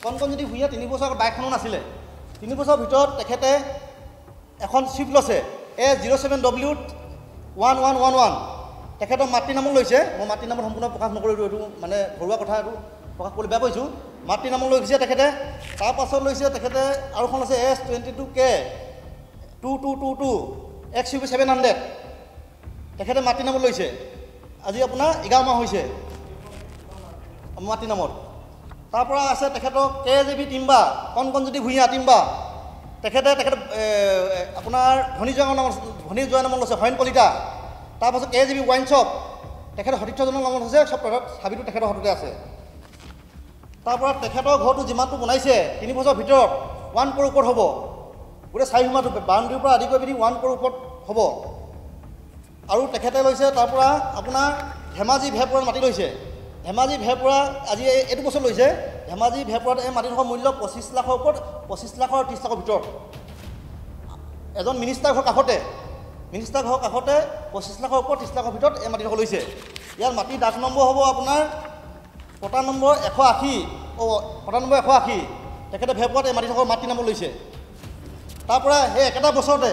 কণকণজ্যোতি ভূঞা 3 বছৰ আগত বাইকখনো নাছিলে 3 বছৰৰ ভিতৰত তেখেতে এখন চুইফ্ট লৈছে A07W1111 তেখেতৰ মাতৃ নামত লৈছে মই মাতৃ নামত সম্পূৰ্ণ প্ৰকাশ নকৰিলোঁ এইটো মানে ঘৰুৱা কথা এইটো প্ৰকাশ কৰিবলৈ বেয়া পাইছোঁ মাতৃ নামত লৈছে তেখেতে তাৰ পাছত লৈছে তেখেতে আৰু এখন লৈছে S22K 2222 XUV 700 তেখেতে মাতৃ নামত লৈছে আজি আপোনাৰ 11 মাহ হৈছে মাতৃ নামত তাৰ পৰা আছে তেখেতৰ KJB টিম্বা কণকণজ্যোতি ভূঞা টিম্বা তেখেতে আপোনাৰ ধনীজয়ৰ নামত লৈছে হৰেণ কলিতা তাৰপাছত KJB ৱাইন শ্বপ তেখেতে সতীৰ্থজনৰ নামত হৈছে চব চাবিটো তেখেতৰ হাততে আছে তাৰপৰা তেখেতৰ ঘৰটো যিমানটো বনাইছে 3 বছৰৰ ভিতৰত 1 crore ওপৰত হ'ব গোটেই চাৰিসীমাটো বাউণ্ডেৰীৰ পৰা আদি কৰি পিনি 1 crore ওপৰত হ'ব আৰু তেখেতে লৈছে তাৰ পৰা আপোনাৰ ধেমাজি ভেপুৰাত মাটি লৈছে ধেমাজি ভেপুৰা আজি এইটো বছৰ লৈছে ধেমাজি ভেপুৰাত এই মাটিডোখৰ মূল্য 25 লাখৰ ওপৰত 25 লাখ আৰু 30 লাখৰ ভিতৰত এজন মিনিষ্টাৰ ঘৰৰ কাষতে 25 লাখৰ ওপৰত 30 লাখৰ ভিতৰত এই মাটিডোখৰ লৈছে ইয়াৰ মাটি ডাক নম্বৰ হ'ব আপোনাৰ পটা নম্বৰ 180 তেখেতে ভেপুৰাত এই মাটিডোখৰ মাটি নামত লৈছে তাৰ পৰা সেই একেটা বছৰতে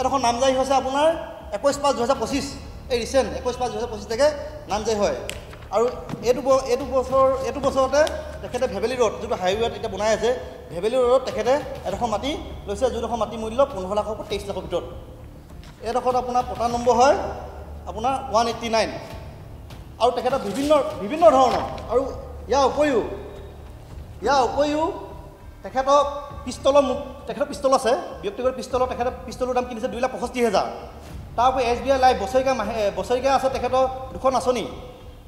এডোখৰ নামজাৰি হৈছে আপোনাৰ 21/5/2025 এই ৰিচেণ্ট 21/5/2025 তাৰিখে নামজাৰি হয় আৰু এইটো বছৰতে তেখেতে ভেবেলি ৰোড যিটো হাইৱেত এতিয়া বনাই আছে ভেবেলি ৰোডত তেখেতে এডোখৰ মাটি লৈছে যিডোখৰ মাটি মূল্য 15 লাখৰ পৰা 23 লাখৰ ভিতৰত এইডোখৰত আপোনাৰ পটা নম্বৰ হয় আপোনাৰ 189 আৰু তেখেতে বিভিন্ন ধৰণৰ আৰু ইয়াৰ উপৰিও তেখেতৰ পিষ্টল আছে ব্যক্তিগত পিষ্টলৰ তেখেতে পিষ্টলৰ দাম কিনিছে 2,65,000 তাৰ উপৰি SBI লাইফ বছৰিকা আছে তেখেতৰ দুখন আঁচনি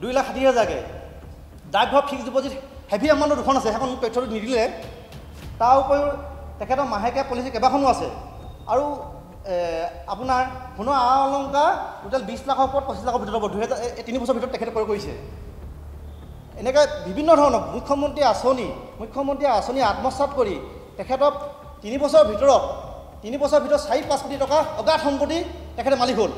2,60,000কৈ ডাকঘৰ ফিক্সড ডিপজিট হেভি এমাউণ্টৰ দুখন আছে সেইখন মোক তথ্যটো নিদিলে তাৰ উপৰিও তেখেতৰ মাহেকীয়া পলিচি কেইবাখনো আছে আৰু আপোনাৰ সোণৰ আ অলংকাৰ টোটেল 20 লাখৰ ওপৰত 25 লাখৰ ভিতৰত হ'ব 3 বছৰৰ ভিতৰত তেখেতে ক্ৰয় কৰিছে এনেকৈ বিভিন্ন ধৰণৰ মুখ্যমন্ত্ৰীয়ে আঁচনি আত্মসাৎ কৰি তেখেতক 3 বছৰৰ ভিতৰত 4-5 কোটি টকা অগাধ সম্পত্তি তেখেতে মালিক হ'ল